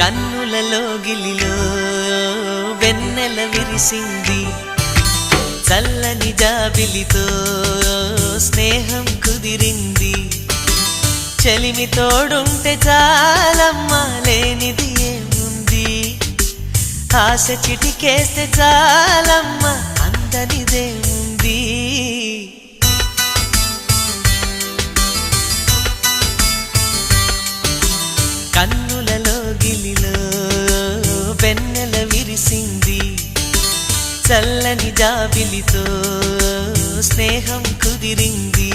కన్నులలో గిలిలో వెన్నెల విరిసింది, చల్లని జాబిలితో స్నేహం కుదిరింది. చలిమి తోడుంటే చాలమ్మా, లేనిది ఏముంది, ఆశ చిటికేస్తే చాలమ్మా, అందనిదేముంది. కన్నులలో గిలిలో వెన్నెల విరిసింది, చల్లని జాబిలితో స్నేహం కుదిరింది.